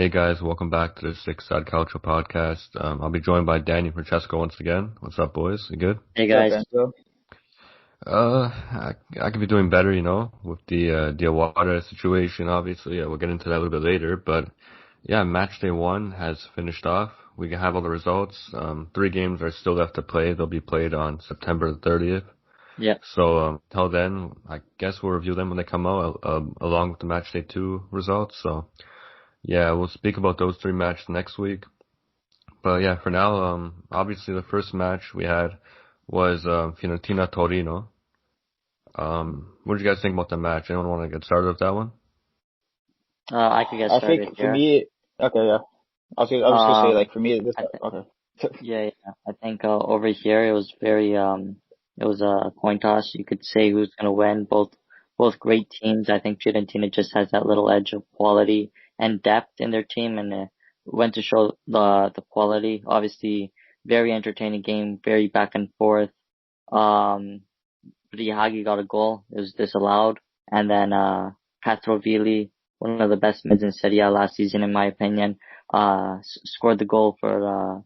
Hey guys, welcome back to the Six Side Calcio podcast. I'll be joined by Danny and Francesco once again. What's up, boys? You good? Hey What's guys. up, Enzo? I could be doing better, with the Diawara situation. Obviously, we'll get into that a little bit later. But yeah, match day one has finished off. We have all the results. Three games are still left to play. They'll be played on September the 30th. Yeah. So till then, I guess we'll review them when they come out, along with the match day two results. So yeah, we'll speak about those three matches next week. But yeah, for now, obviously the first match we had was Fiorentina-Torino. What did you guys think about the match? Anyone want to get started with that one? I could get I started think for here. me, okay, yeah. I was gonna say, like, for me, I th- okay. yeah. I think over here it was it was a coin toss. You could say who's gonna win. Both great teams. I think Fiorentina just has that little edge of quality and depth in their team, and went to show the quality. Obviously, very entertaining game, very back and forth. Um, Hagi got a goal. It was disallowed. And then, Castrovilli, one of the best mids in Serie A last season, in my opinion, scored the goal for,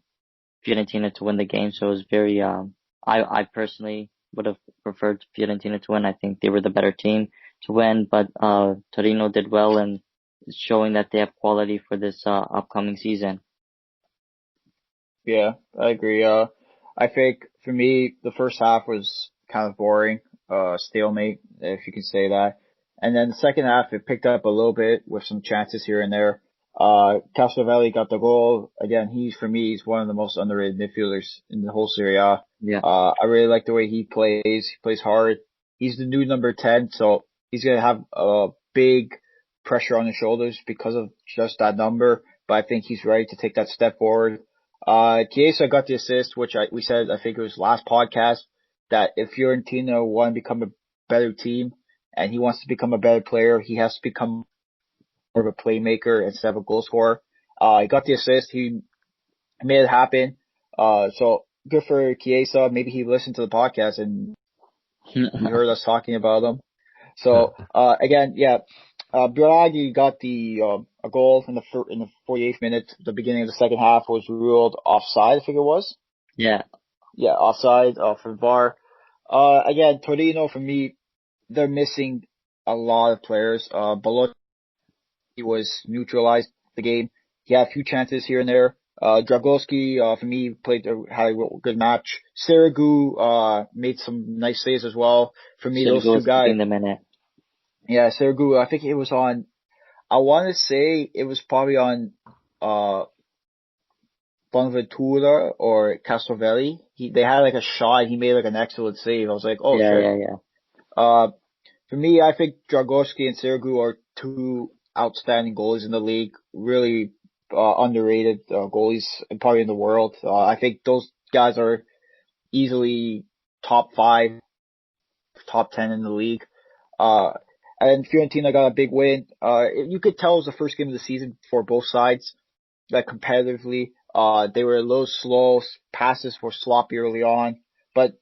Fiorentina to win the game. So it was very, I personally would have preferred Fiorentina to win. I think they were the better team to win, but, Torino did well and showing that they have quality for this, upcoming season. Yeah, I agree. I think for me, the first half was kind of boring, stalemate, if you can say that. And then the second half, it picked up a little bit with some chances here and there. Castrovilli got the goal. Again, for me, he's one of the most underrated midfielders in the whole Serie A. Yeah. I really like the way he plays. He plays hard. He's the new number 10, so he's going to have a big pressure on his shoulders because of just that number. But I think he's ready to take that step forward. Chiesa got the assist, which we said, I think it was last podcast, that if Fiorentina want to become a better team and he wants to become a better player, he has to become more of a playmaker instead of a goal scorer. He got the assist. He made it happen. So good for Chiesa. Maybe he listened to the podcast and he heard us talking about him. So, again, yeah, Biraghi got a goal in the 48th minute. The beginning of the second half was ruled offside, I think it was. Yeah. Yeah, offside, for VAR. Again, Torino, for me, they're missing a lot of players. Bologna was neutralized the game. He had a few chances here and there. Dragowski, for me, had a good match. Sirigu, made some nice saves as well. For me, those Sergio two was guys. keeping them in it. Yeah, Sirigu, I think it was on, I want to say it was probably on, Bonaventura or Castrovilli. They had like a shot. He made like an excellent save. I was like, oh shit. Yeah. For me, I think Dragowski and Sirigu are two outstanding goalies in the league. Really, underrated, goalies probably in the world. I think those guys are easily top 5, top 10 in the league. And Fiorentina got a big win. You could tell it was the first game of the season for both sides. That competitively, they were a little slow. Passes were sloppy early on, but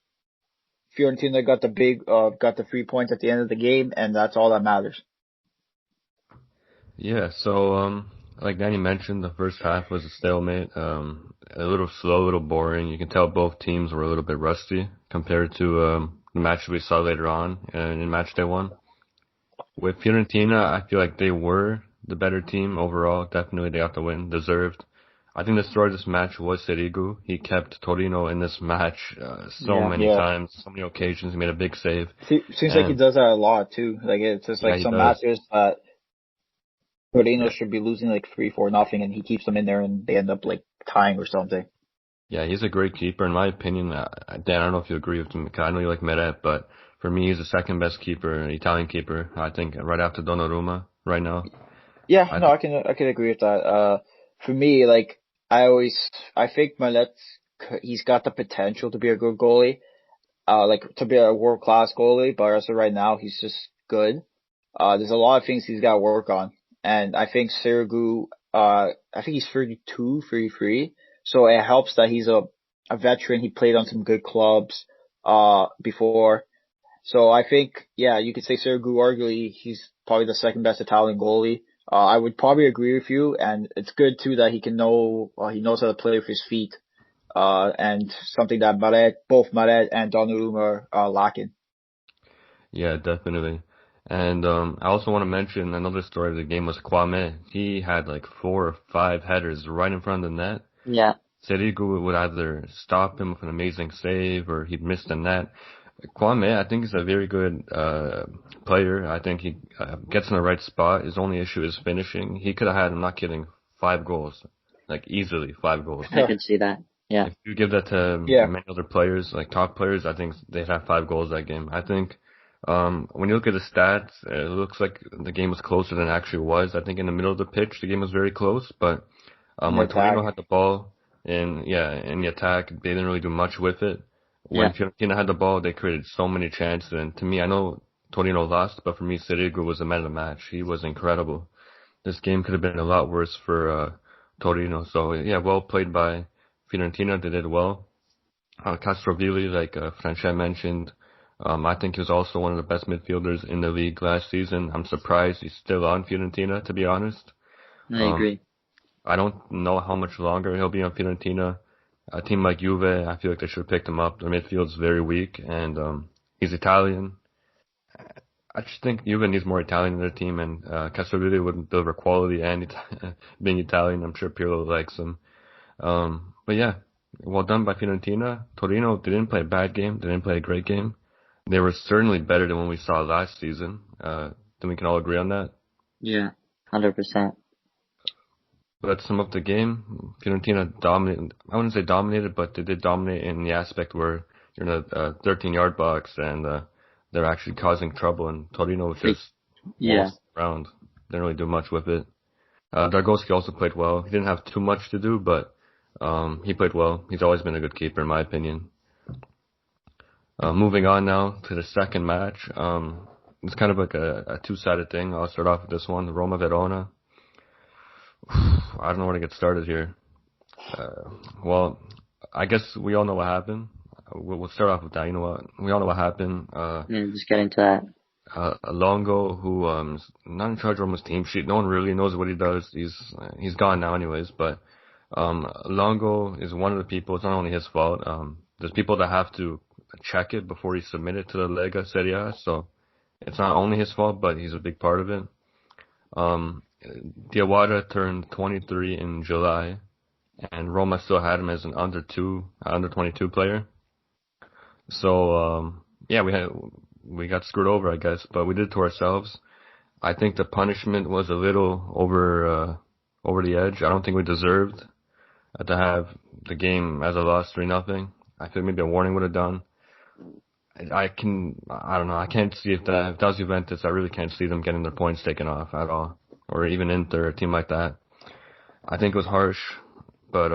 Fiorentina got got the 3 points at the end of the game, and that's all that matters. Yeah, so like Danny mentioned, the first half was a stalemate. A little slow, a little boring. You can tell both teams were a little bit rusty compared to the match we saw later on in match day one. With Fiorentina, I feel like they were the better team overall. Definitely they got the win, deserved. I think the story of this match was Sirigu. He kept Torino in this match many times, so many occasions. He made a big save. Seems like he does that a lot too. Like it's just like some matches that Torino should be losing like 3-4-0, and he keeps them in there, and they end up like tying or something. Yeah, he's a great keeper in my opinion. Dan, I don't know if you agree with me. I know you like Meret, but for me, he's the second best keeper, Italian keeper. I think right after Donnarumma right now. Yeah, I can agree with that. For me, like I think Meret, he's got the potential to be a good goalie, like to be a world class goalie, but as of right now, he's just good. There's a lot of things he's got to work on, and I think Sirigu, I think he's 32, 33, so it helps that he's a veteran. He played on some good clubs, before. So I think, yeah, you could say Sirigu arguably he's probably the second best Italian goalie. I would probably agree with you, and it's good too that he knows how to play with his feet. And something that both Maret and Donnarumma are lacking. Yeah, definitely. And I also want to mention another story of the game was Kwame. He had like 4 or 5 headers right in front of the net. Yeah, Sirigu would either stop him with an amazing save or he'd miss the net. Kwame, I think, is a very good player. I think he gets in the right spot. His only issue is finishing. He could have had, I'm not kidding, 5 goals. Like, easily 5 goals. I could see that. Yeah, If you give that to Yeah, many other players, like top players, I think they'd have 5 goals that game. I think when you look at the stats, it looks like the game was closer than it actually was. I think in the middle of the pitch, the game was very close, but in the when attack. Torino had the ball in the attack, they didn't really do much with it. yeah, When Fiorentina had the ball, they created so many chances. And to me, I know Torino lost, but for me, Sirigu was the man of the match. He was incredible. This game could have been a lot worse for Torino. So yeah, well played by Fiorentina. They did well. Castrovilli, like Francesco mentioned, I think he was also one of the best midfielders in the league last season. I'm surprised he's still on Fiorentina, to be honest. I Um, agree. I don't know how much longer he'll be on Fiorentina. A team like Juve, I feel like they should have picked him up. Their midfield's very weak, and he's Italian. I just think Juve needs more Italian in their team, and Castrovilli would deliver quality and being Italian. I'm sure Pirlo likes him. But yeah, well done by Fiorentina. Torino, they didn't play a bad game. They didn't play a great game. They were certainly better than when we saw last season. Then we can all agree on that. Yeah, 100%. Let's sum up the game. Fiorentina dominated. I wouldn't say dominated, but they did dominate in the aspect where you're in a 13-yard box and they're actually causing trouble, and Torino just Yeah, waltzed around. Didn't really do much with it. Dargoski also played well. He didn't have too much to do, but he played well. He's always been a good keeper, in my opinion. Moving on now to the second match. It's kind of like a two-sided thing. I'll start off with this one, Roma-Verona. I don't know where to get started here. Well, I guess we all know what happened. We'll start off with that. You know what? We all know what happened. yeah, just get into that. Longo, who is not in charge of Roma's team sheet. No one really knows what he does. He's gone now, anyways. But Longo is one of the people. It's not only his fault. There's people that have to check it before he submit it to the Lega Serie A. So it's not only his fault, but he's a big part of it. Diawara turned 23 in July, and Roma still had him as an under 22 player. So yeah, we got screwed over, I guess, but we did it to ourselves. I think the punishment was a little over the edge. I don't think we deserved to have the game as a loss 3-0. I think maybe a warning would have done. I don't know. I can't see if that was Juventus. I really can't see them getting their points taken off at all, or even Inter, a team like that. I think it was harsh, but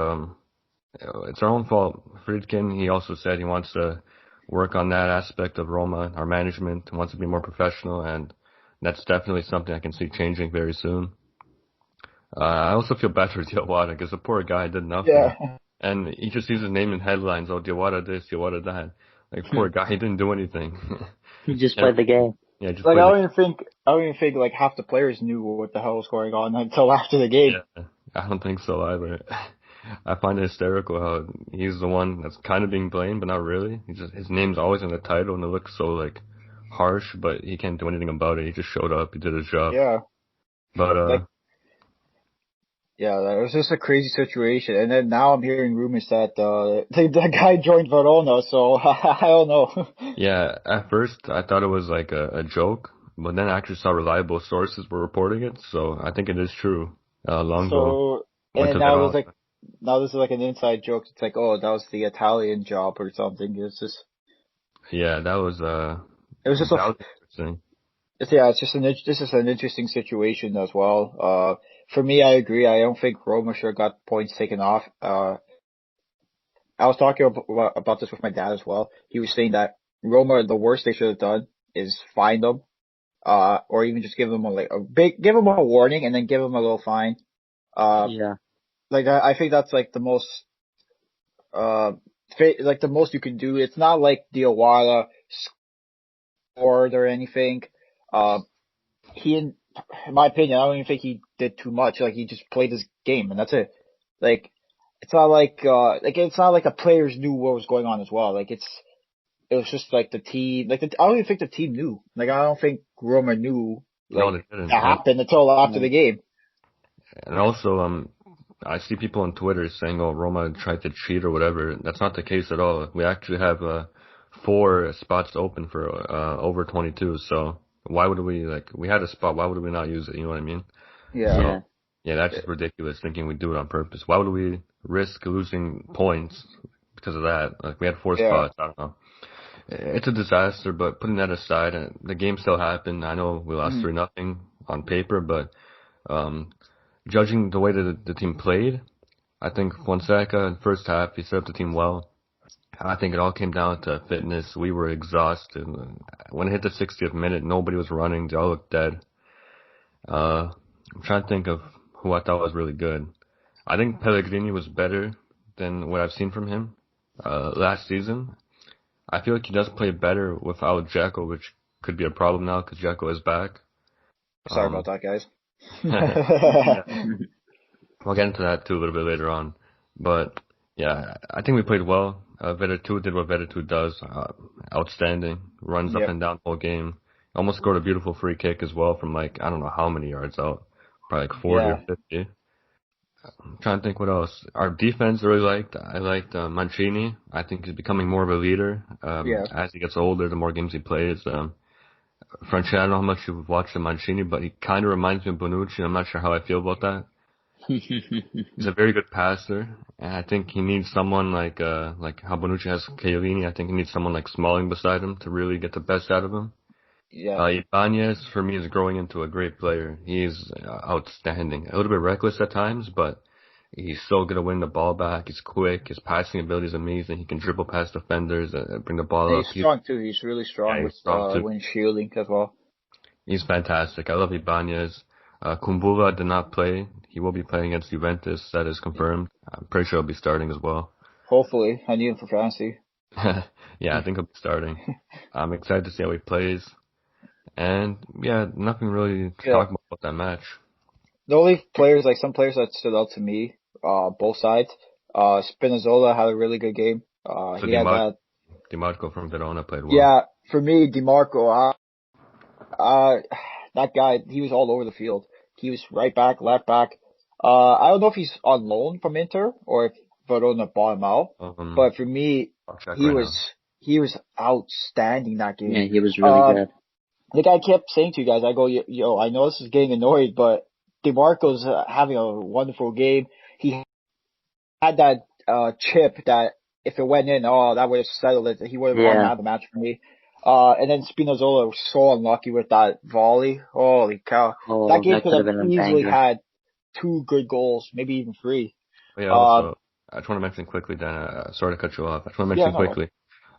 it's our own fault. Friedkin, he also said he wants to work on that aspect of Roma, our management, wants to be more professional, and that's definitely something I can see changing very soon. I also feel bad for Diawara because the poor guy did nothing, Yeah. and he just sees his name in headlines. Oh, Diawara this, Diawara that. Like poor guy, he didn't do anything. He just Yeah, played the game. yeah, just Like played I don't even think like half the players knew what the hell was going on until after the game. Yeah, I don't think so either. I find it hysterical how he's the one that's kind of being blamed, but not really. His name's always in the title, and it looks so like harsh, but he can't do anything about it. He just showed up, he did his job. Yeah. But Like yeah, that was just a crazy situation. And then now I'm hearing rumors that the guy joined Verona, so I don't know. yeah, at first I thought it was like a joke, but then I actually saw reliable sources were reporting it, so I think it is true. Longo So and went then to now it was Verona. like now this is like an inside joke. It's like, oh, that was the Italian job or something. Yeah, that was It was just a that was interesting. Yeah, this is an interesting situation as well. For me, I agree. I don't think Roma should have got points taken off. I was talking about this with my dad as well. He was saying that Roma, the worst they should have done is fine them, or even just give them give them a warning and then give them a little fine. Yeah, Like I think that's like the most, like the most you can do. It's not like Diawara scored or anything. Uh, in my opinion, I don't even think he did too much. Like he just played his game and that's it. Like it's not like it's not like the players knew what was going on as well. Like it was just like the team. Like I don't even think the team knew. Like I don't think Roma knew No, like they didn't. that happened until after the game. And also, I see people on Twitter saying, "Oh, Roma tried to cheat or whatever." That's not the case at all. We actually have 4 spots open for over 22. So why would we had a spot? Why would we not use it? You know what I mean? Yeah. So yeah, that's just ridiculous. Thinking we do it on purpose. Why would we risk losing points because of that? Like we had 4 Yeah. spots. I don't know. It's a disaster, but putting that aside, the game still happened. I know we lost Mhm. 3-0 on paper, but um, judging the way that the team played, I think Fonseca in the first half, he set up the team well. I think it all came down to fitness. We were exhausted. When it hit the 60th minute, nobody was running. They all looked dead. I'm trying to think of who I thought was really good. I think Pellegrini was better than what I've seen from him last season. I feel like he does play better without Dzeko, which could be a problem now because Dzeko is back. Sorry about that, guys. Yeah. We'll get into that too a little bit later on. But yeah, I think we played well. Veretout did what Veretout does. Outstanding. Runs up Yep. and down the whole game. Almost scored a beautiful free kick as well from like, I don't know how many yards out. Probably like 40 Yeah. or 50. I'm trying to think what else. Our defense I really liked. I liked Mancini. I think he's becoming more of a leader. Yeah. As he gets older, the more games he plays. Francesco, I don't know how much you've watched Mancini, but he kind of reminds me of Bonucci. I'm not sure how I feel about that. He's a very good passer, and I think he needs someone like how Bonucci has Chiellini. I think he needs someone like Smalling beside him to really get the best out of him. Yeah. Ibanez, for me, is growing into a great player. He's outstanding. A little bit reckless at times, but he's so good at winning the ball back. He's quick. His passing ability is amazing. He can dribble past defenders, bring the ball And up. he's strong too. He's really strong Yeah, with he's strong too. when shielding as well. He's fantastic. I love Ibanez. Kumbula did not play. He will be playing against Juventus. That is confirmed. I'm pretty sure he'll be starting as well. Hopefully, I need him for fantasy. Yeah, I think he'll be starting. I'm excited to see how he plays. And yeah, nothing really to Yeah. talk about that match. The only players, like some players that stood out to me, both sides. Spinazzola had a really good game. So He had that. DiMarco from Verona played well. Yeah, for me, DiMarco, that guy, he was all over the field. He was right back, left back. I don't know if he's on loan from Inter or if Verona bought him out. But for me, I'll check he right was he was outstanding that game. Yeah, he was really good. Like I kept saying to you guys, I go, yo, I know this is getting annoyed, but DeMarco's having a wonderful game. He had that chip that if it went in, oh, that would have settled it. He would have won Yeah. the match for me. And then Spinazzola was so unlucky with that volley. Holy cow. Oh, That game that could could have have been a easily banger. had 2 good goals, maybe even 3. Yeah, also, I just want to mention quickly, Dan, sorry to cut you off. I just want to mention quickly.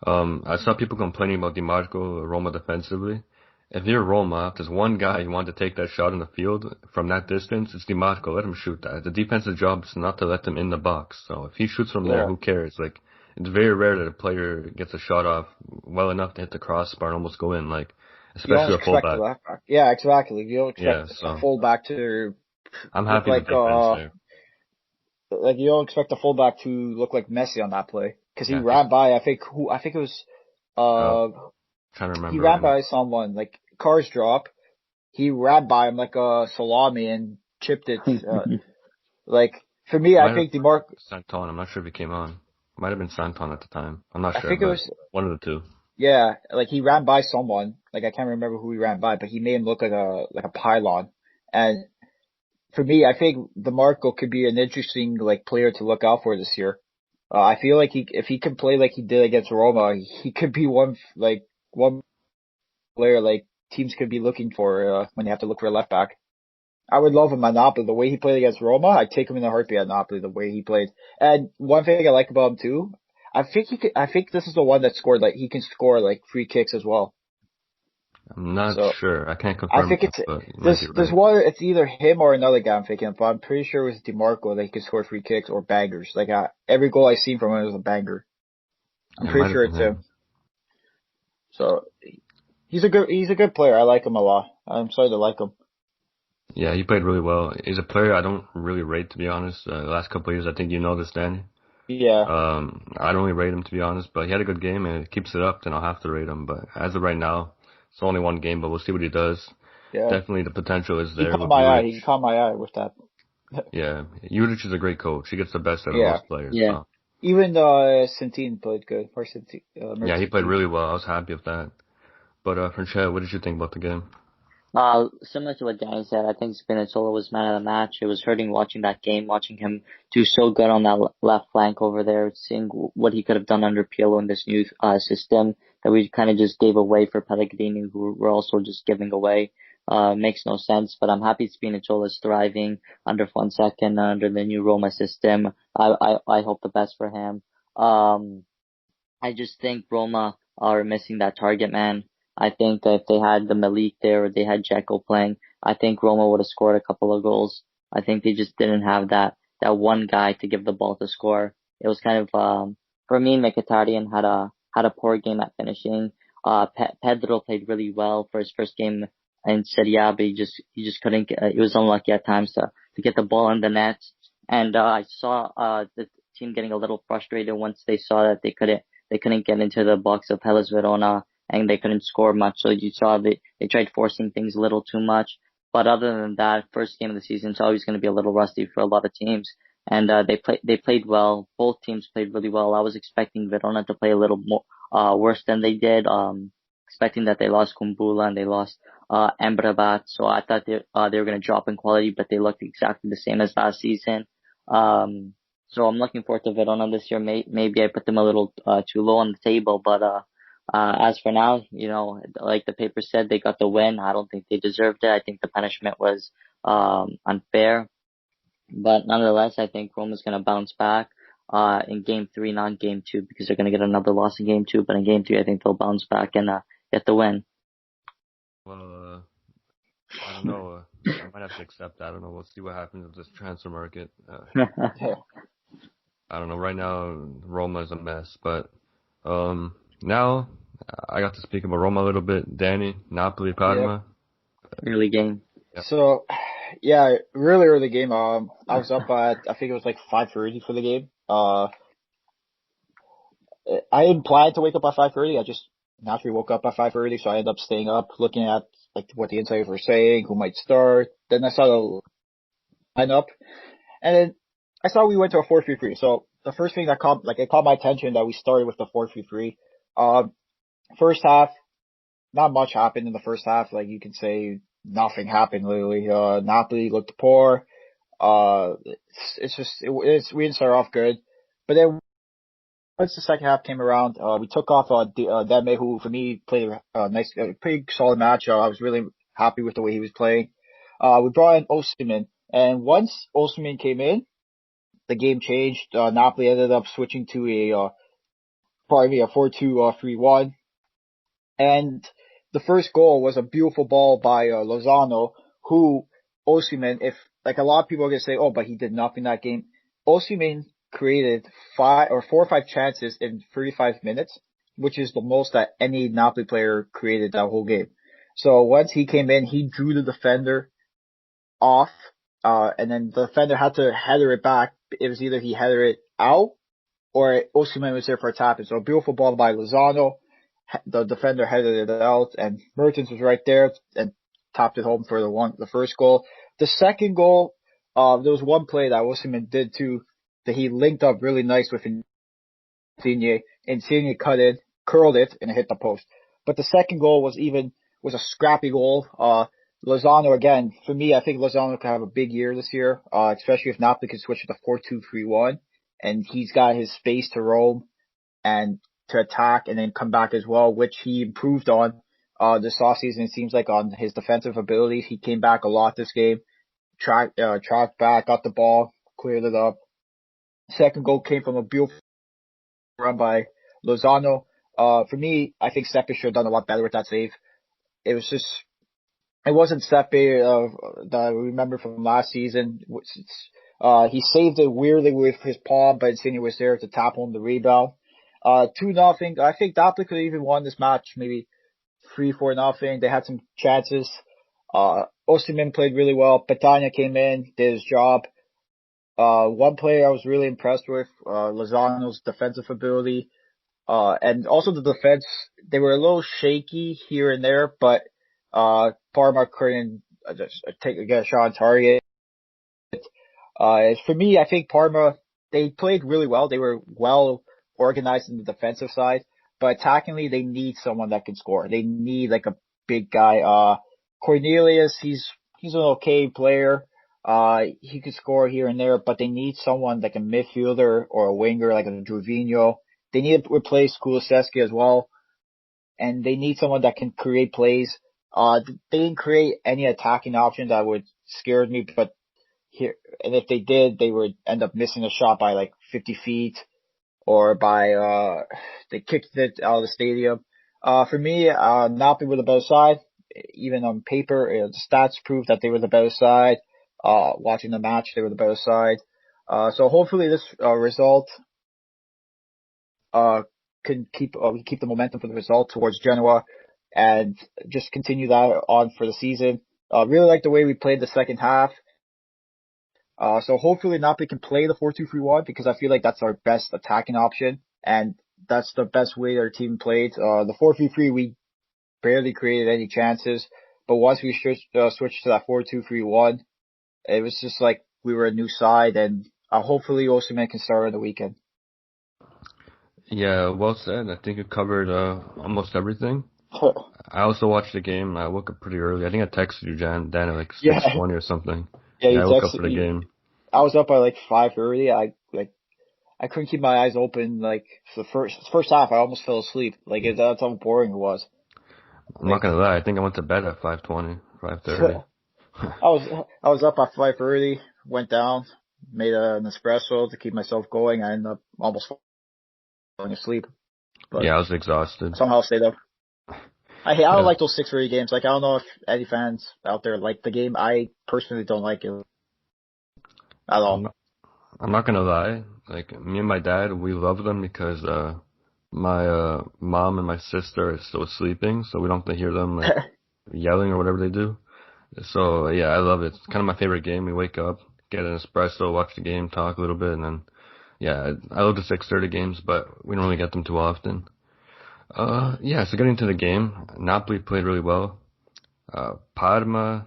I saw people complaining about DiMarco, Roma defensively. If you're Roma, if there's one guy you want to take that shot in the field from that distance, it's DiMarco. Let him shoot that. The defensive job is not to let them in the box. So if he shoots from there, who cares? Like, it's very rare that a player gets a shot off well enough to hit the crossbar and almost go in. Like, especially a fullback. Left back. Yeah, exactly. You don't expect a fullback to I'm happy look like with defense there. Like you don't expect the fullback to look like Messi on that play because he ran by. I think it was. Trying to remember. He ran by someone like cars drop. He ran by him like a salami and chipped it. Like for me, I think DiMarco. Santon. I'm not sure if he came on. Might have been Santon at the time. I'm not sure. I think it was one of the two. Yeah, like he ran by someone. Like I can't remember who he ran by, but he made him look like a pylon. And for me, I think DeMarco could be an interesting like player to look out for this year. I feel like if he can play like he did against Roma, he could be one player like teams could be looking for when they have to look for a left back. I would love him at Napoli. The way he played against Roma, I'd take him in a heartbeat at Napoli. The way he played, and one thing I like about him too, I think this is the one that scored like he can score like free kicks as well. I'm not sure. I can't confirm. I think there's one. It's either him or another guy I'm thinking, but I'm pretty sure it was DiMarco that he could score free kicks or bangers. Like every goal I seen from him was a banger. I'm pretty sure it's him. So he's a good player. I like him a lot. I'm sorry to like him. Yeah, he played really well. He's a player I don't really rate, to be honest. The last couple of years, I think you know this, Danny. Yeah, I don't really rate him, to be honest, but he had a good game and it keeps it up, then I'll have to rate him. But as of right now, it's only one game, but we'll see what he does. yeah. Definitely the potential is He there caught with my eye. Juric. He caught my eye with that. Yeah, Juric is a great coach. He gets the best out of Yeah. most players. Yeah. So Even Centine played good. Or Centine, yeah, he played Mertensine. really well. I was happy with that. But Francesco, what did you think about the game? Similar to what Danny said, I think Spinazzola was man of the match. It was hurting watching that game, watching him do so good on that left flank over there, seeing what he could have done under Pirlo in this new system that we kind of just gave away for Pellegrini, who we're also just giving away. Makes no sense, but I'm happy Spinazzola is thriving under Fonseca and under the new Roma system. I hope the best for him. I just think Roma are missing that target man. I think that if they had the Malik there or they had Dzeko playing, I think Roma would have scored a couple of goals. I think they just didn't have that one guy to give the ball to score. It was kind of for me, Mkhitaryan had a poor game at finishing. Pedro played really well for his first game in Serie A, but he just couldn't he was unlucky at times to get the ball in the net. And I saw the team getting a little frustrated once they saw that they couldn't get into the box of Hellas Verona and they couldn't score much. So you saw they tried forcing things a little too much. But other than that, first game of the season is always going to be a little rusty for a lot of teams. And they played well. Both teams played really well. I was expecting Verona to play a little more worse than they did. Expecting that they lost Kumbula and they lost Embrabat. So I thought they were going to drop in quality, but they looked exactly the same as last season. So I'm looking forward to Verona this year. Maybe I put them a little too low on the table, but as for now, like the paper said, they got the win. I don't think they deserved it. I think the punishment was unfair, but nonetheless, I think Roma's gonna bounce back in game three, not game two, because they're gonna get another loss in game two. But in game three, I think they'll bounce back and get the win. Well, I don't know. I might have to accept that. I don't know. We'll see what happens with this transfer market. Yeah. I don't know. Right now, Roma is a mess, but now I got to speak about Roma a little bit. Danny, Yep. Napoli-Parma. Early game. Yep. So, yeah, really early game. I was up at, I think it was like 5:30 for the game. I didn't plan to wake up at 5:30. I just naturally woke up at 5:30, so I ended up staying up looking at like what the insiders were saying, who might start. Then I saw the lineup, and then I saw we went to a 4-3-3. So the first thing that it caught my attention that we started with the 4-3-3. First half, not much happened in the first half. Like you can say nothing happened literally. Napoli looked poor. We didn't start off good, but then once the second half came around, we took off Deme, who for me played a nice, pretty solid match. I was really happy with the way he was playing. We brought in Osimhen, and once Osimhen came in, the game changed. Napoli ended up switching to a 4-2-3-1, and the first goal was a beautiful ball by Lozano, who Osimhen, if like a lot of people are gonna say, oh, but he did nothing that game. Osimhen created 4 or 5 chances in 35 minutes, which is the most that any Napoli player created that whole game. So once he came in, he drew the defender off, and then the defender had to header it back. It was either he headed it out or Osimhen was there for a tap. And so a beautiful ball by Lozano. The defender headed it out, and Mertens was right there and tapped it home for the first goal. The second goal, there was one play that Osimhen did too, that he linked up really nice with Insigne. Insigne cut it, curled it, and it hit the post. But the second goal was a scrappy goal. Lozano again, for me, I think Lozano could have a big year this year, especially if Napoli can switch to the 4-2-3-1, and he's got his space to roam and to attack and then come back as well, which he improved on this offseason. It seems like on his defensive abilities, he came back a lot this game. Tracked back, got the ball, cleared it up. Second goal came from a beautiful run by Lozano. For me, I think Sepe should have done a lot better with that save. It wasn't Sepe that I remember from last season. He saved it weirdly with his palm, but Insigne was there to tap home the rebound. 2-0. I think Napoli could have even won this match, maybe 3-4-0. They had some chances. Osimhen played really well. Petagna came in, did his job. One player I was really impressed with, Lozano's defensive ability. And also the defense, they were a little shaky here and there, but, Parma couldn't just get a shot on target. For me, I think Parma, they played really well. They were well organized in the defensive side, but attackingly, they need someone that can score. They need like a big guy. Cornelius, he's an okay player. He could score here and there, but they need someone like a midfielder or a winger like a Jorginho. They need to replace Kulusevski as well, and they need someone that can create plays. They didn't create any attacking options that would scare me, but here, and if they did, they would end up missing a shot by like 50 feet or by, they kicked it out of the stadium. For me, Napoli were the better side. Even on paper, the stats prove that they were the better side. Watching the match, they were the better side. So hopefully this, result, can keep the momentum for the result towards Genoa and just continue that on for the season. Really like the way we played the second half. So hopefully Napoli can play the 4-2-3-1 because I feel like that's our best attacking option and that's the best way our team played. The 4-3-3, we barely created any chances, but once we switched to that 4-2-3-1, it was just like we were a new side and hopefully Osimhen can start on the weekend. Yeah, well said. I think you covered almost everything. I also watched the game. I woke up pretty early. I think I texted you, Dan, at like 6:20 or something. Yeah, I woke up for the game. I was up by like 5:30. I couldn't keep my eyes open. Like the first half, I almost fell asleep. Like that's how boring it was. I'm not gonna lie. I think I went to bed at 5:20, 5:30. I was up at 5:30. Went down, made an espresso to keep myself going. I ended up almost falling asleep. But yeah, I was exhausted. Somehow stayed up. I don't like those 6:30 games. Like I don't know if any fans out there like the game. I personally don't like it at all. I'm not gonna lie. Like me and my dad, we love them because my mom and my sister are still sleeping, so we don't have to hear them like yelling or whatever they do. So yeah, I love it. It's kind of my favorite game. We wake up, get an espresso, watch the game, talk a little bit, and then yeah, I love the 6:30 games, but we don't really get them too often. Yeah, so getting to the game, Napoli played really well. Parma,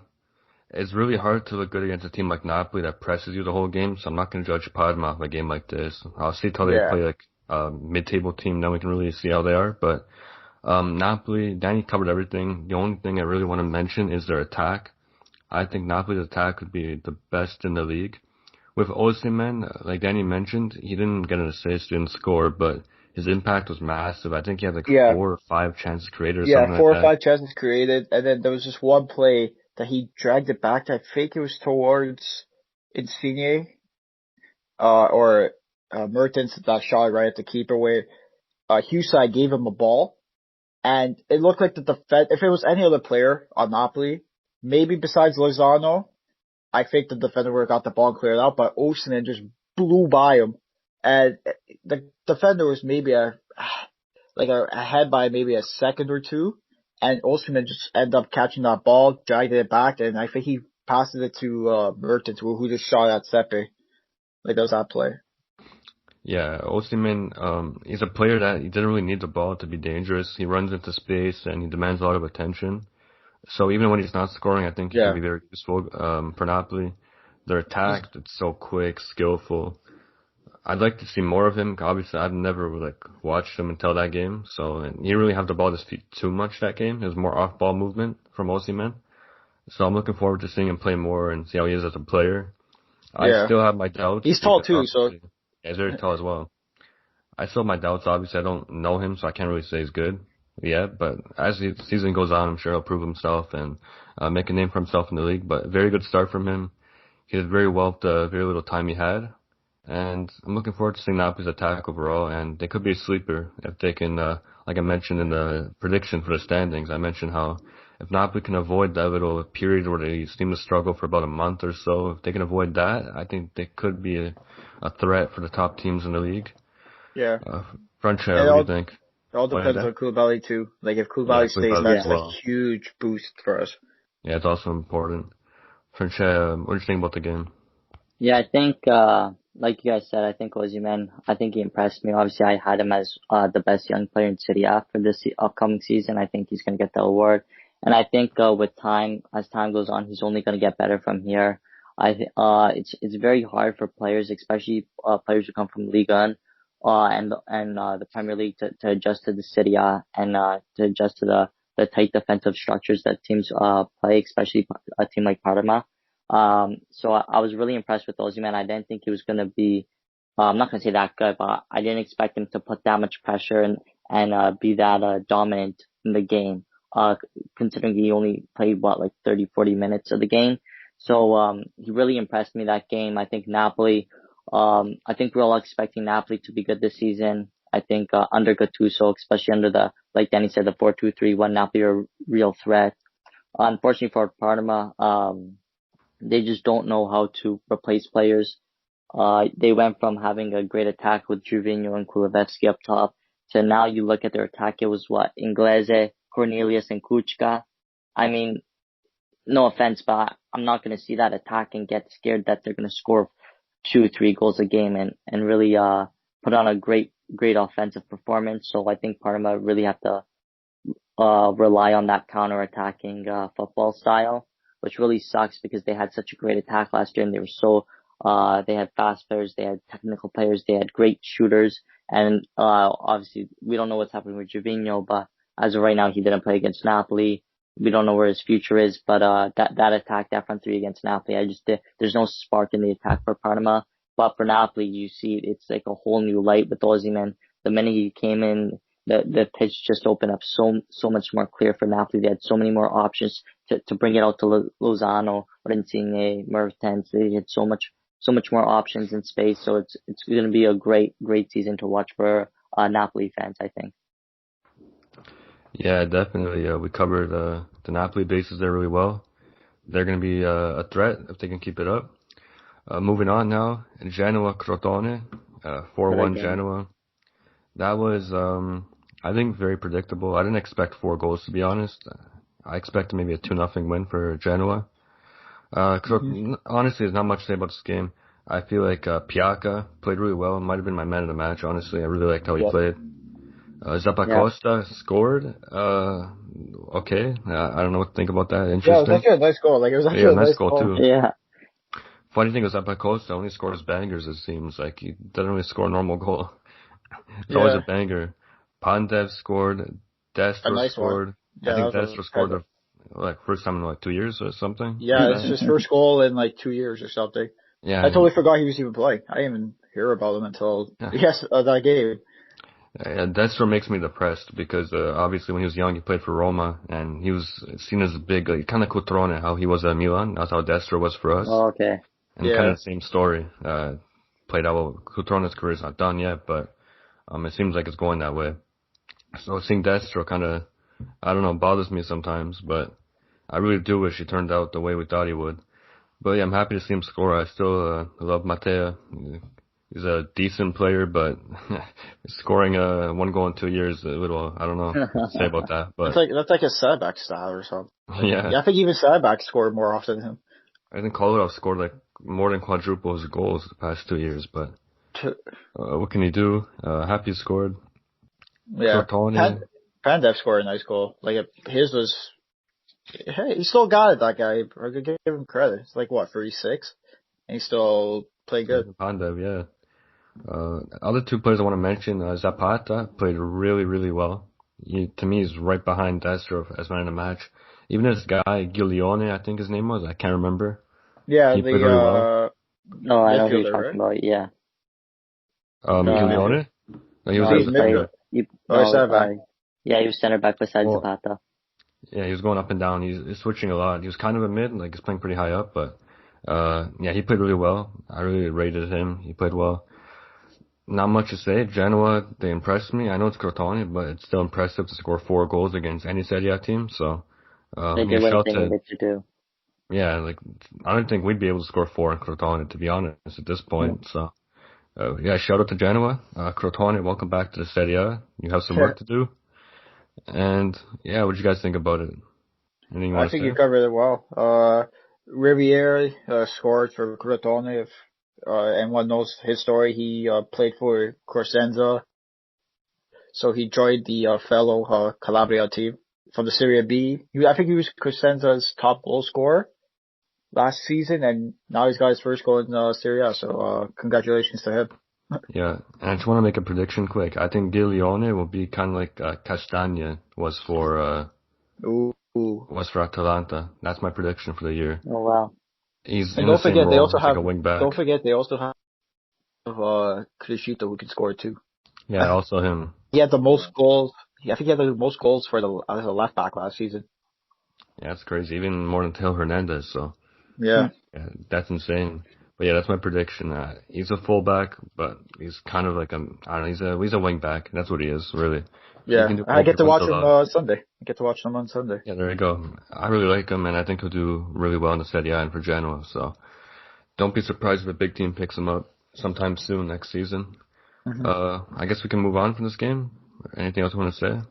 it's really hard to look good against a team like Napoli that presses you the whole game, so I'm not going to judge Parma off a game like this. I'll see till they play like a mid-table team, then we can really see how they are. But Napoli, Danny covered everything. The only thing I really want to mention is their attack. I think Napoli's attack would be the best in the league. With Osimhen, like Danny mentioned, he didn't get an assist, didn't score, but his impact was massive. I think he had like 4 or 5 chances created or something like that. Yeah, 4 or 5 chances created, and then there was just one play that he dragged it back. I think it was towards Insigne, or Mertens, that shot right at the keeper where Husai gave him a ball, and it looked like the defense. If it was any other player on Napoli, maybe besides Lozano, I think the defender would have got the ball cleared out, but Osimhen just blew by him. And the defender was maybe ahead by maybe a second or two, and Osimhen just ended up catching that ball, dragged it back, and I think he passed it to Mertens, who just shot at Sepe. Like that was that play. Yeah, Osimhen, he's a player that he didn't really need the ball to be dangerous. He runs into space and he demands a lot of attention. So even when he's not scoring, I think he can be very useful for Napoli. Their attack, it's so quick, skillful. I'd like to see more of him. Obviously, I've never like watched him until that game, so and he didn't really have the ball to speed too much that game. It was more off-ball movement from Osimhen. So I'm looking forward to seeing him play more and see how he is as a player. I still have my doubts. He's tall too, so yeah, he's very tall as well. I still have my doubts. Obviously, I don't know him, so I can't really say he's good yet. But as the season goes on, I'm sure he'll prove himself and make a name for himself in the league. But very good start from him. He did very well with the very little time he had. And I'm looking forward to seeing Napoli's attack overall, and they could be a sleeper if they can, like I mentioned in the prediction for the standings, I mentioned how if Napoli can avoid that little period where they seem to struggle for about a month or so, if they can avoid that, I think they could be a threat for the top teams in the league. Yeah. Francesco, what do you think? It all depends on Koulibaly too. Like if Koulibaly stays, that's a huge boost for us. Yeah, it's also important. French, what do you think about the game? Yeah, I think, like you guys said, I think Osimhen, I think he impressed me. Obviously, I had him as, the best young player in Serie A for this upcoming season. I think he's going to get the award. And I think, with time, as time goes on, he's only going to get better from here. It's very hard for players, especially, players who come from Liga 1, the Premier League to adjust to the Serie A and, to adjust to the tight defensive structures that teams, play, especially a team like Parma. So I was really impressed with Osimhen. I didn't think he was going to be, I'm not going to say that good, but I didn't expect him to put that much pressure and be that, dominant in the game, considering he only played, like 30, 40 minutes of the game. So, he really impressed me that game. I think Napoli, I think we're all expecting Napoli to be good this season. I think, under Gattuso, especially under like Danny said, the 4-2-3-1, Napoli are a real threat. Unfortunately for Parma, they just don't know how to replace players. They went from having a great attack with Juvinho and Kulusevski up top to now you look at their attack, it was what? Inglese, Cornelius, and Kuchka. I mean, no offense, but I'm not going to see that attack and get scared that they're going to score 2, 3 goals a game and really, put on a great offensive performance. So I think Parma really have to rely on that counter-attacking football style, which really sucks because they had such a great attack last year and they were they had fast players, they had technical players, they had great shooters, and obviously we don't know what's happening with Gervinho, but as of right now he didn't play against Napoli. We don't know where his future is, but that attack, that front three against Napoli, there's no spark in the attack for Parma. But for Napoli, you see it's like a whole new light with Osimhen. The minute he came in, the pitch just opened up so much more clear for Napoli. They had so many more options to bring it out to Lozano or Insigne, Mertens. They had so much more options in space. So it's going to be a great season to watch for Napoli fans, I think. Yeah, definitely. We covered the Napoli bases there really well. They're going to be a threat if they can keep it up. Moving on now, Genoa-Crotone, 4-1 Genoa. That was, I think, very predictable. I didn't expect 4 goals, to be honest. I expected maybe a 2-0 win for Genoa. Honestly, there's not much to say about this game. I feel like Piaka played really well. Might have been my man of the match, honestly. I really liked how he played. Zappacosta scored. Okay. I don't know what to think about that. Interesting. Yeah, it was actually a nice goal. Like, it was actually a nice goal too. Yeah. Funny thing is Zappacosta only scores bangers, it seems. Like, he doesn't really score a normal goal. It's always a banger. Pandev scored. Destro scored. Yeah, I think Destro scored like first time in like 2 years or something. Yeah, it's his first goal in like 2 years or something. Yeah. I totally forgot he was even playing. I didn't even hear about him until that game. Yeah, Destro makes me depressed because obviously when he was young he played for Roma and he was seen as a big, like, kind of Cutrone, how he was at Milan. That's how Destro was for us. Oh, okay. And kind of the same story. Played out well. Cutrone's career's not done yet, but it seems like it's going that way. So seeing Destro kind of, I don't know, bothers me sometimes, but I really do wish he turned out the way we thought he would. But yeah, I'm happy to see him score. I still love Matea. He's a decent player, but scoring 1 goal in 2 years, a little, I don't know what to say about that. But that's like a Sadback style or something. Yeah, I think even Sadback scored more often than him. I think Kolarov scored like more than quadruple his goals the past 2 years, but what can he do? Happy he scored. Yeah, Pandev scored a nice goal. Like, his was, hey, he still got it, that guy. I could give him credit. It's like, what, 36? And he still played good. Pandev, yeah. Other 2 players I want to mention, Zapata played really, really well. To me, he's right behind Destro as man of the match. Even this guy, Giulione, I think his name was, I can't remember. Yeah, he played really well. No, I know who you're talking about, yeah. Giulione? No, he was a midfielder. Yeah, he was center back beside Zapata. Yeah, he was going up and down. He's switching a lot. He was kind of a mid, like he's playing pretty high up, but yeah, he played really well. I really rated him. He played well. Not much to say. Genoa, they impressed me. I know it's Crotone, but it's still impressive to score 4 goals against any Serie A team. So they did what they needed to do. Yeah, like I don't think we'd be able to score 4 in Crotone, to be honest, at this point. So yeah, shout out to Genoa. Crotone, welcome back to the Serie A. You have some work to do. And yeah, what did you guys think about it? Anything you I want to think you say? covered it well. Riviere scored for Crotone. If anyone knows his story, he played for Corsenza, so he joined the fellow Calabria team from the Serie B. I think he was Corsenza's top goal scorer last season, and now he's got his first goal in Serie A. So congratulations to him. Yeah, and I just want to make a prediction quick. I think Giglione will be kind of like Castagna Ooh. was for Atalanta. That's my prediction for the year. Oh wow. He's And in the same role. He's like a wing back. don't forget they also have Crescito who can score too. Yeah, also him. He had the most goals. I think he had the most goals for as a left back last season. Yeah, that's crazy. Even more than Theo Hernandez. So Yeah. yeah, that's insane. But yeah, that's my prediction. He's a fullback, but he's kind of like I don't know. He's a wing back. That's what he is, really. He Yeah. can do I both get to watch different him jobs. Sunday. I get to watch him on Sunday. Yeah, there you go. I really like him, and I think he'll do really well in the Serie A and for Genoa. So don't be surprised if a big team picks him up sometime soon next season. Mm-hmm. I guess we can move on from this game. Anything else you want to say?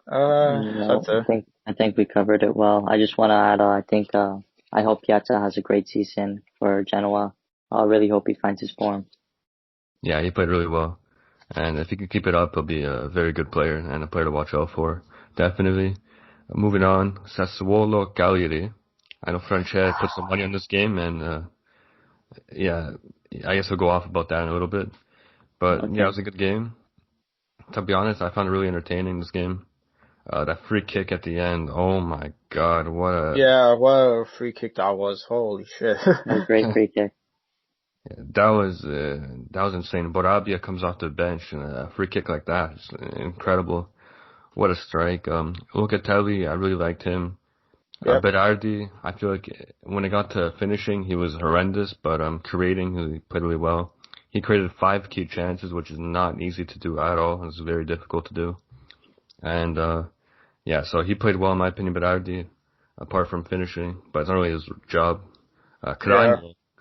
No, That's it. I think we covered it well. I just want to add, I hope Piazza has a great season for Genoa. I really hope he finds his form. Yeah, he played really well. And if he can keep it up, he'll be a very good player and a player to watch out for. Definitely. Moving on, Sassuolo-Cagliari. I know Francesco put some money on this game, and yeah, I guess we'll go off about that in a little bit. But yeah, it Okay. was a good game. To be honest, I found it really entertaining, this game. That free kick at the end, oh my god, what a... Yeah, what a free kick that was. Holy shit. A great free kick. That was insane. Borabia comes off the bench and a free kick like that, it's incredible. What a strike. Locatelli, I really liked him. Yep. Berardi, I feel like when it got to finishing, he was horrendous, but creating, he played really well. He created 5 key chances, which is not easy to do at all. It's very difficult to do. And yeah, so he played well in my opinion, Berardi, apart from finishing, but it's not really his job. Yeah.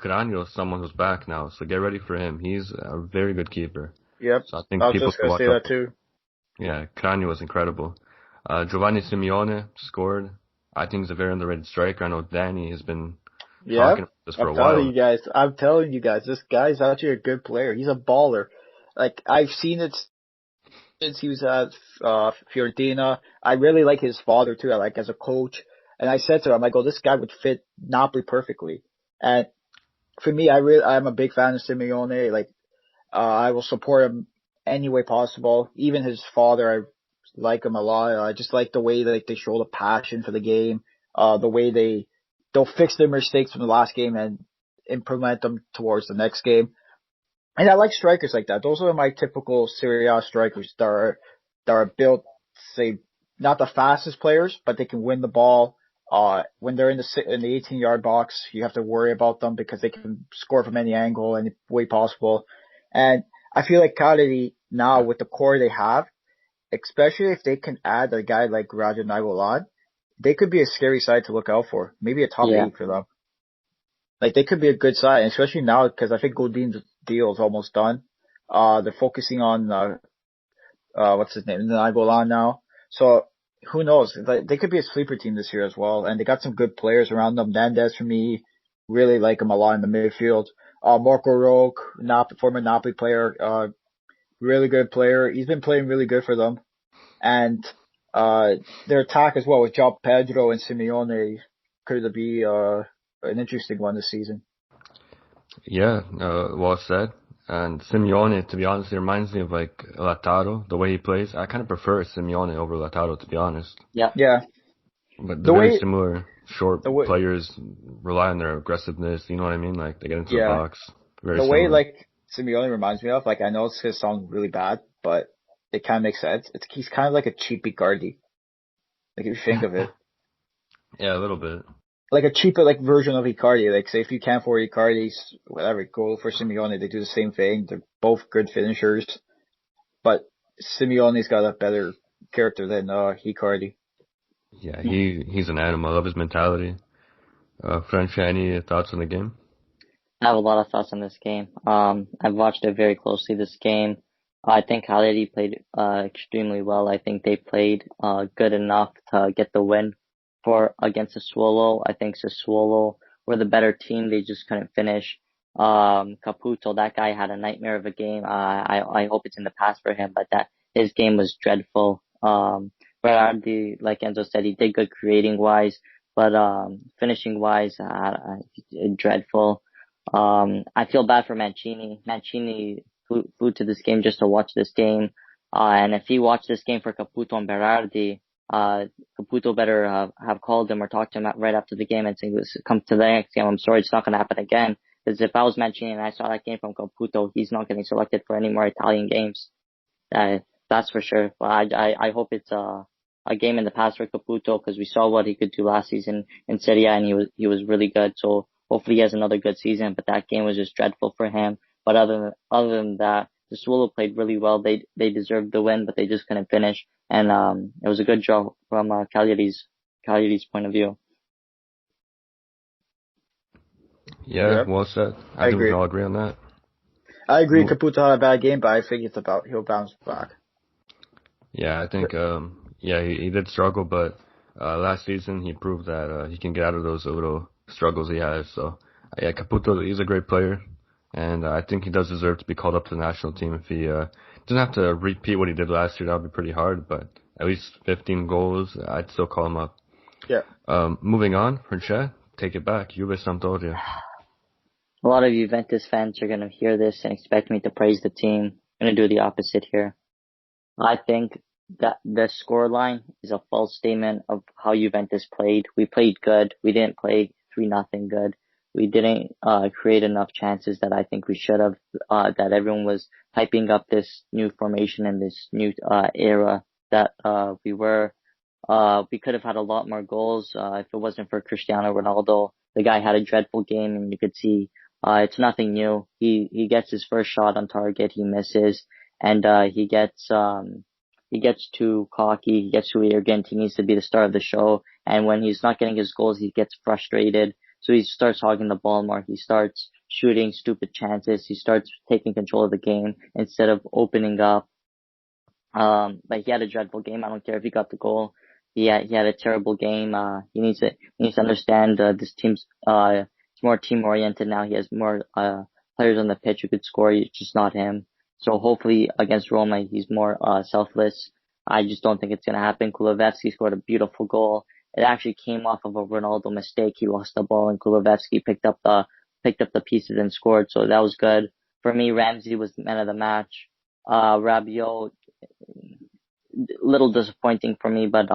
Cragno is someone who's back now, so get ready for him. He's a very good keeper. Yep. So I I think was people just should gonna watch say out. that too. Yeah, Cragno was incredible. Giovanni Simeone scored. I think he's a very underrated striker. I know Danny has been talking Yep. about this for a while. I'm telling you guys, this guy's actually a good player. He's a baller. Like, I've seen it since he was at Fiorentina. I really like his father too. I like as a coach. And I said to him, I go, this guy would fit Napoli perfectly. And for me, I'm a big fan of Simeone. Like, I will support him any way possible. Even his father, I like him a lot. I just like the way they show the passion for the game. The way they'll fix their mistakes from the last game and implement them towards the next game. And I like strikers like that. Those are my typical Serie A strikers that are built, say, not the fastest players, but they can win the ball. When they're in the 18-yard box, you have to worry about them because they can score from any angle, any way possible. And I feel like Cagliari now with the core they have, especially if they can add a guy like Raja Nainggolan, they could be a scary side to look out for. Maybe a top Yeah. 8 for them. Like they could be a good side, especially now because I think Godin's deal is almost done. They're focusing on what's his name, Nainggolan now. So who knows? They could be a sleeper team this year as well, and they got some good players around them. Nandez for me, really like him a lot in the midfield. Marco Roque, former Napoli player, really good player. He's been playing really good for them, and their attack as well with João Pedro and Simeone could be an interesting one this season. Yeah, well said. And Simeone, to be honest, he reminds me of like Lautaro, the way he plays. I kind of prefer Simeone over Lautaro, to be honest. Yeah. Yeah, But the they're very way similar. Short the way players rely on their aggressiveness. You know what I mean? Like they get into the yeah box. Very the way similar. like Simeone reminds me of, like, I know it's gonna sound really bad, but it kind of makes sense. He's kind of like a cheap Icardi. Like if you think of it, Yeah, a little bit. like a cheaper like version of Icardi. Like say if you can't afford Icardi's whatever, go for Simeone. They do the same thing. They're both good finishers, but Simeone's got a better character than Icardi. Yeah, he's an animal. I love his mentality. Francia, any thoughts on the game? I have a lot of thoughts on this game. I've watched it very closely this game. I think Cagliari played extremely well. I think they played good enough to get the win. for against Sassuolo. I think Sassuolo were the better team. They just couldn't finish. Caputo, that guy had a nightmare of a game. I hope it's in the past for him, but his game was dreadful. Berardi, like Enzo said, he did good creating wise, but finishing wise, dreadful. I feel bad for Mancini. Mancini flew to this game just to watch this game. And if he watched this game for Caputo and Berardi, Caputo better have called him or talked to him right after the game and say, come to the next game. I'm sorry, it's not going to happen again. Because if I was Mancini and I saw that game from Caputo, he's not getting selected for any more Italian games. That's for sure. But I hope it's a game in the past for Caputo, because we saw what he could do last season in Serie A, and he was really good. So hopefully he has another good season. But that game was just dreadful for him. But other than that, the Sassuolo played really well. They deserved the win, but they just couldn't finish. And it was a good job from Cagliari's point of view. Yeah, well said. I think we can all agree on that. I agree. Caputo had a bad game, but I think he'll bounce back. Yeah, I think he did struggle, but last season he proved that he can get out of those little struggles he has. So yeah, Caputo, he's a great player, and I think he does deserve to be called up to the national team. If he doesn't have to repeat what he did last year, that would be pretty hard. But at least 15 goals, I'd still call him up. Yeah. Moving on, Francesco, take it back. Juve-Sampdoria. A lot of Juventus fans are going to hear this and expect me to praise the team. I'm going to do the opposite here. I think that the scoreline is a false statement of how Juventus played. We played good. We didn't play 3-0 good. We didn't create enough chances that I think we should have. That everyone was hyping up this new formation and this new era that we were. We could have had a lot more goals if it wasn't for Cristiano Ronaldo. The guy had a dreadful game, and you could see it's nothing new. He gets his first shot on target, he misses, and he gets too cocky, he gets too arrogant. He needs to be the star of the show, and when he's not getting his goals, he gets frustrated. So he starts hogging the ball more. He starts shooting stupid chances. He starts taking control of the game instead of opening up. But he had a dreadful game. I don't care if he got the goal. He had a terrible game. He needs to understand this team's it's more team oriented now. He has more players on the pitch who could score. It's just not him. So hopefully against Roma, he's more selfless. I just don't think it's gonna happen. Kulusevski scored a beautiful goal. It actually came off of a Ronaldo mistake. He lost the ball, and Kulusevski picked up the pieces and scored. So that was good for me. Ramsey was the man of the match. Rabiot, little disappointing for me, but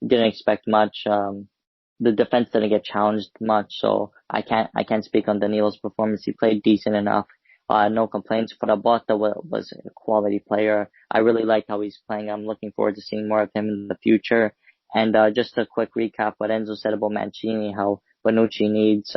didn't expect much. The defense didn't get challenged much, so I can't speak on Danilo's performance. He played decent enough. No complaints. Frabotta was a quality player. I really like how he's playing. I'm looking forward to seeing more of him in the future. And just a quick recap what Enzo said about Mancini, how Bonucci needs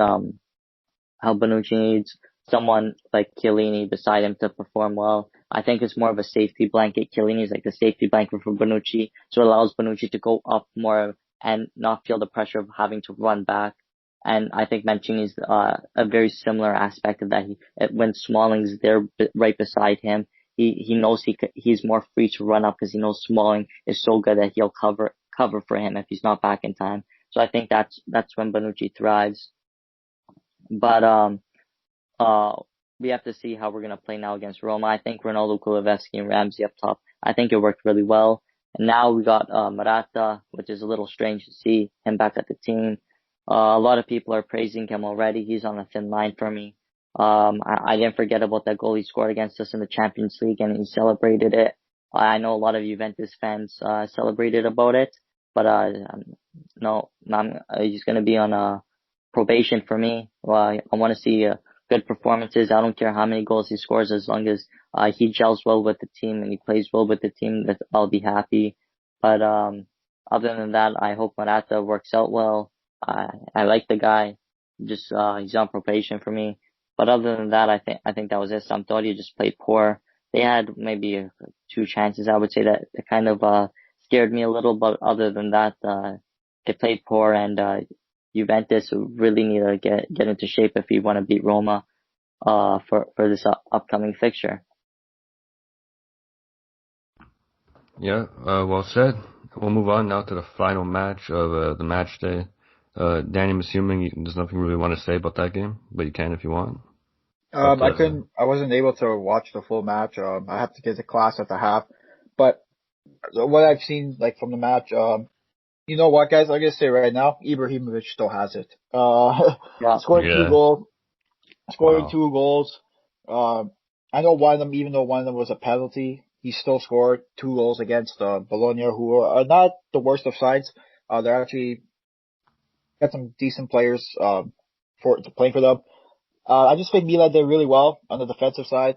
someone like Chiellini beside him to perform well. I think it's more of a safety blanket. Chiellini is like the safety blanket for Bonucci, so it allows Bonucci to go up more and not feel the pressure of having to run back. And I think Mancini's a very similar aspect of that. When Smalling's there right beside him, he knows he's more free to run up because he knows Smalling is so good that he'll cover for him if he's not back in time. So I think that's when Bonucci thrives. But we have to see how we're gonna play now against Roma. I think Ronaldo, Kulusevski, and Ramsey up top, I think it worked really well. And now we got Morata, which is a little strange to see him back at the team. A lot of people are praising him already. He's on a thin line for me. I didn't forget about that goal he scored against us in the Champions League, and he celebrated it. I know a lot of Juventus fans celebrated about it, but no, he's gonna be on probation for me. I want to see good performances. I don't care how many goals he scores, as long as he gels well with the team and he plays well with the team, that I'll be happy. But other than that, I hope Morata works out well. I like the guy. Just he's on probation for me. But other than that, I think that was it. Sampdoria just played poor. They had maybe 2 chances. I would say that kind of scared me a little. But other than that, they played poor, and Juventus really need to get into shape if you want to beat Roma for this upcoming fixture. Yeah, well said. we'll move on now to the final match of the match day. Danny, I'm assuming there's nothing really want to say about that game, but you can if you want. But I wasn't able to watch the full match. I have to get to class at the half. But what I've seen, like, from the match, you know what, guys? I'm gonna say right now, Ibrahimovic still has it. Yeah. Scoring two yeah, goals, scoring wow, 2 goals. I know one of them, even though one of them was a penalty, he still scored 2 goals against Bologna, who are not the worst of sides. They're actually got some decent players for playing for them. I just think Milan did really well on the defensive side,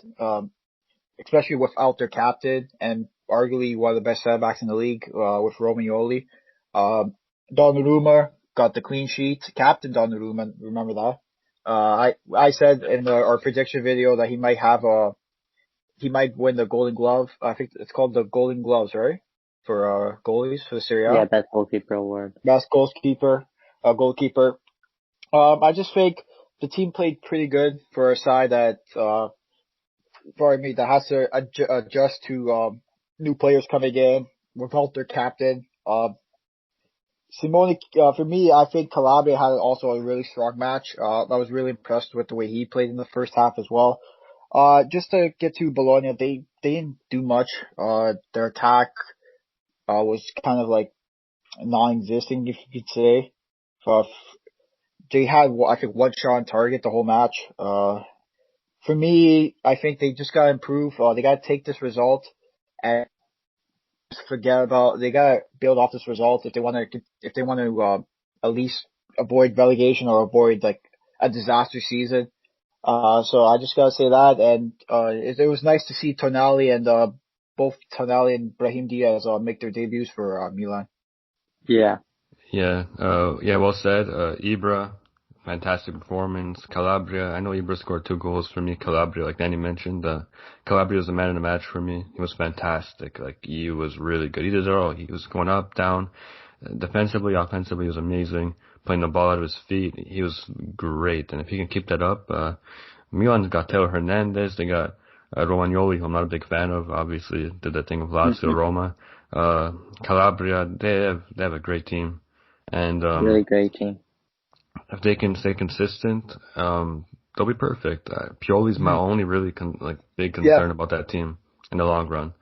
especially without their captain and arguably one of the best center backs in the league with Romagnoli. Donnarumma got the clean sheet. Captain Donnarumma, remember that? I said in our prediction video that he might win the Golden Glove. I think it's called the Golden Gloves, right? For goalies for the Serie Yeah, A. best goalkeeper award. Best goalkeeper. I just think the team played pretty good for a side that that has to adjust to new players coming in without their captain. Simone, for me, I think Calabria had also a really strong match. I was really impressed with the way he played in the first half as well. Just to get to Bologna, they didn't do much. Their attack was kind of like non-existent, if you could say. Uh, they had, I think, one shot on target the whole match. For me, I think they just gotta improve. They gotta take this result and they gotta build off this result if they want to, at least avoid relegation or avoid like a disaster season. So I just gotta say that, and, it was nice to see Tonali and, both Tonali and Brahim Diaz, make their debuts for, Milan. Yeah. yeah, yeah. Well said. Ibra, fantastic performance. Calabria, I know Ibra scored 2 goals for me. Calabria, like Danny mentioned, Calabria was the man of the match for me. He was fantastic. Like, he was really good. He did it all. He was going up, down, defensively, offensively, he was amazing. Playing the ball out of his feet, he was great. And if he can keep that up, Milan's got Teo Hernandez. They got Romagnoli, who I'm not a big fan of. Obviously, did that thing with Lazio, Roma. Calabria, they have a great team. And Really great team. if they can stay consistent, they'll be perfect. Pioli's my only really big Yeah. concern about that team in the long run.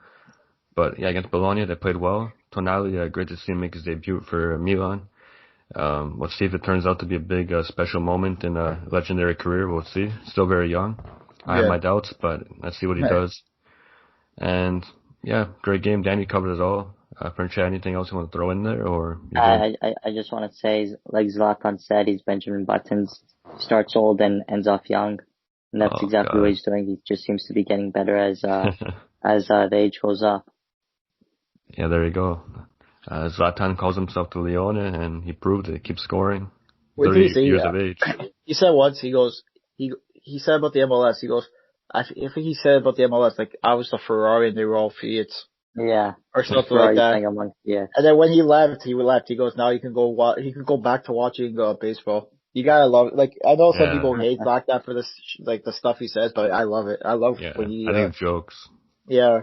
But yeah, against Bologna, they played well. Tonali, great to see him make his debut for Milan. Let's see if it turns out to be a big special moment in a legendary career. We'll see. Still very young. I have my doubts, but let's see what he does. And yeah, great game. Danny covered it all. Francesco, anything else you want to throw in there, or you're good? I just want to say, like Zlatan said, he's Benjamin Buttons. Starts old and ends off young. And that's Oh exactly what God. he's doing. He just seems to be getting better as the age goes up. Yeah, there you go. Zlatan calls himself the Leone, and he proved it. He keeps scoring. What did he 30 say? years of age. He said once, he said about the MLS, he goes, I think he said about the MLS, like, I was the Ferrari and they were all Fiats. Yeah. Or something like Ferrari's that. playing amongst, yeah. And then when he left. He goes, now he can go back to watching, baseball. You gotta love it. Like, I know some Yeah, people hate Zlatan for this, like, the stuff he says, but I love it. I love yeah. when he, I think it's jokes. yeah.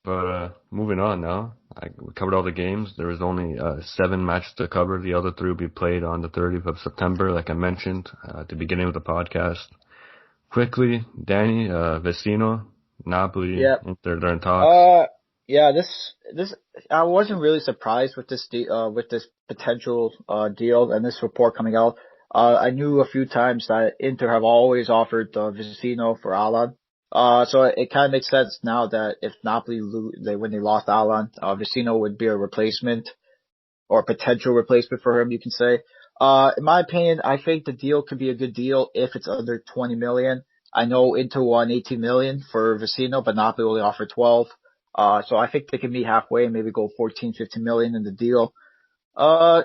But moving on now. We covered all the games. There was only 7 matches to cover. The other 3 will be played on the 30th of September, like I mentioned at the beginning of the podcast. Quickly, Danny, Vecino, Napoli, Yeah. they're in talks. Yeah, I wasn't really surprised with with this potential, deal and this report coming out. I knew a few times that Inter have always offered, Vecino for Alan. So it kind of makes sense now that if Napoli when they lost Alan, Vecino would be a replacement or a potential replacement for him, you can say. In my opinion, I think the deal could be a good deal if it's under 20 million. I know Inter won 18 million for Vecino, but Napoli only offered 12. So I think they can meet halfway and maybe go 14, 15 million in the deal. Uh,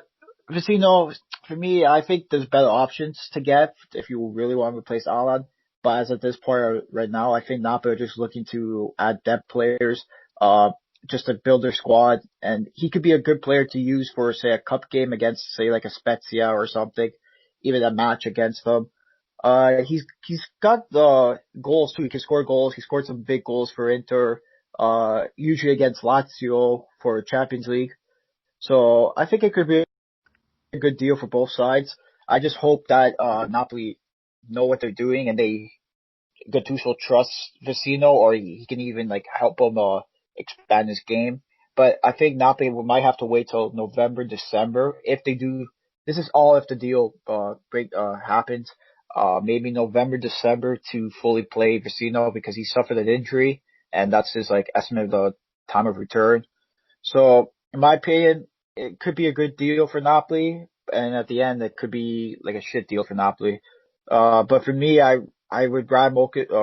Vecino, for me, I think there's better options to get if you really want to replace Alan. But as at this point right now, I think Napoli are just looking to add depth players, just to build their squad. And he could be a good player to use for, say, a cup game against, say, like a Spezia or something, even a match against them. He's got the goals too. He can score goals. He scored some big goals for Inter. usually against Lazio for Champions League. So I think it could be a good deal for both sides. I just hope that Napoli know what they're doing and Gattuso trusts Vecino, or he can even like help him expand his game. But I think Napoli might have to wait till November, December if they do. This is all if the deal happens. Maybe November, December to fully play Vecino because he suffered an injury and that's his like estimate of the time of return. So in my opinion, it could be a good deal for Napoli, and at the end it could be like a shit deal for Napoli. But for me, I would rather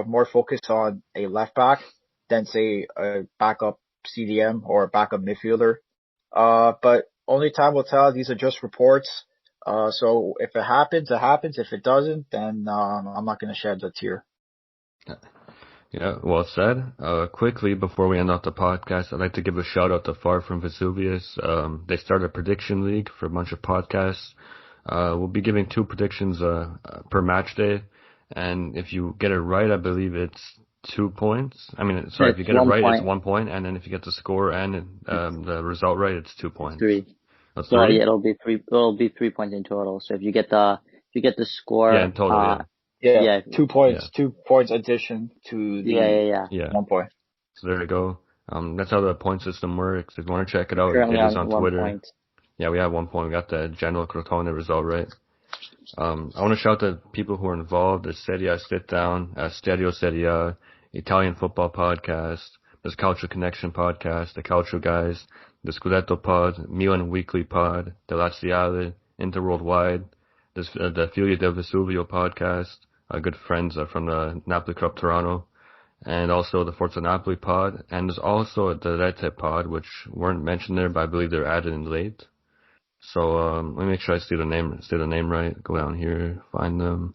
more focus on a left back than say a backup CDM or a backup midfielder. But only time will tell. These are just reports. So if it happens, it happens. If it doesn't, then I'm not going to shed a tear. Yeah, well said. Quickly, before we end off the podcast, I'd like to give a shout out to Far From Vesuvius. They started a prediction league for a bunch of podcasts. We'll be giving 2 predictions per match day. And if you get it right, I believe it's 2 points. I mean, sorry, if you get it right, it's 1 point. And then if you get the score and the result right, it's 2 points. 3. That's So 3? yeah, it'll be 3. It'll be 3 points in total. So if you get the score, yeah, in total, yeah, 2 points, 2 points addition to the 1 point. So there you go. That's how the point system works. If you want to check it out, Currently it is on Twitter. 1 point. Yeah, we have 1 point. We got the Genoa-Crotone result right. I want to shout to people who are involved. There's Serie A Sit Down, Stadio Serie A, Italian Football Podcast, there's Calcio Connection Podcast, the Calcio Guys, the Scudetto Pod, Milan Weekly Pod, the Laziale, Interworldwide, there's the Figli del Vesuvio Podcast, good friends from the Napoli Club Toronto, and also the Forza Napoli Pod, and there's also the Rete Pod, which weren't mentioned there, but I believe they're added in late. So let me make sure I say the name right. Go down here, find them.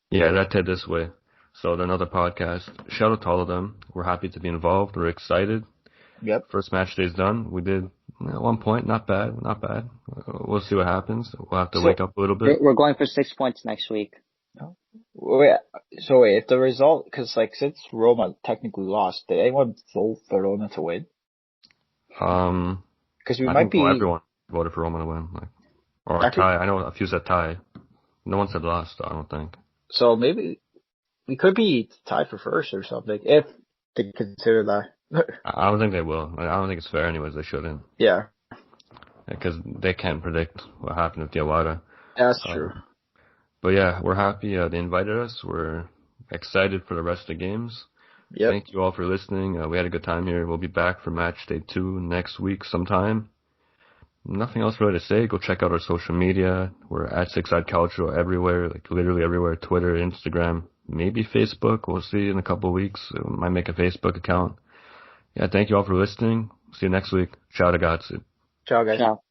Yeah, Rete this way. So they're another podcast. Shout out to all of them. We're happy to be involved. We're excited. Yep. First match day's done. We did 1 point. Not bad. We'll see what happens. We'll have to wake up a little bit. We're going for 6 points next week. Wait, if the result, because like since Roma technically lost, did anyone vote Verona to win? Because everyone voted for Roma to win, or a tie. I know a few said tie. No one said lost, I don't think. So maybe we could be tied for first or something if they consider that. I don't think they will. I don't think it's fair anyways. They shouldn't. Yeah. Because they can't predict what happened with Diawara. That's true. But yeah, we're happy they invited us. We're excited for the rest of the games. Yep. Thank you all for listening. We had a good time here. We'll be back for match day 2 next week sometime. Nothing else really to say. Go check out our social media. We're at Six Side Calcio everywhere, like literally everywhere. Twitter, Instagram, maybe Facebook. We'll see in a couple of weeks. We might make a Facebook account. Yeah, thank you all for listening. See you next week. Ciao ragazzi. Ciao guys. Ciao.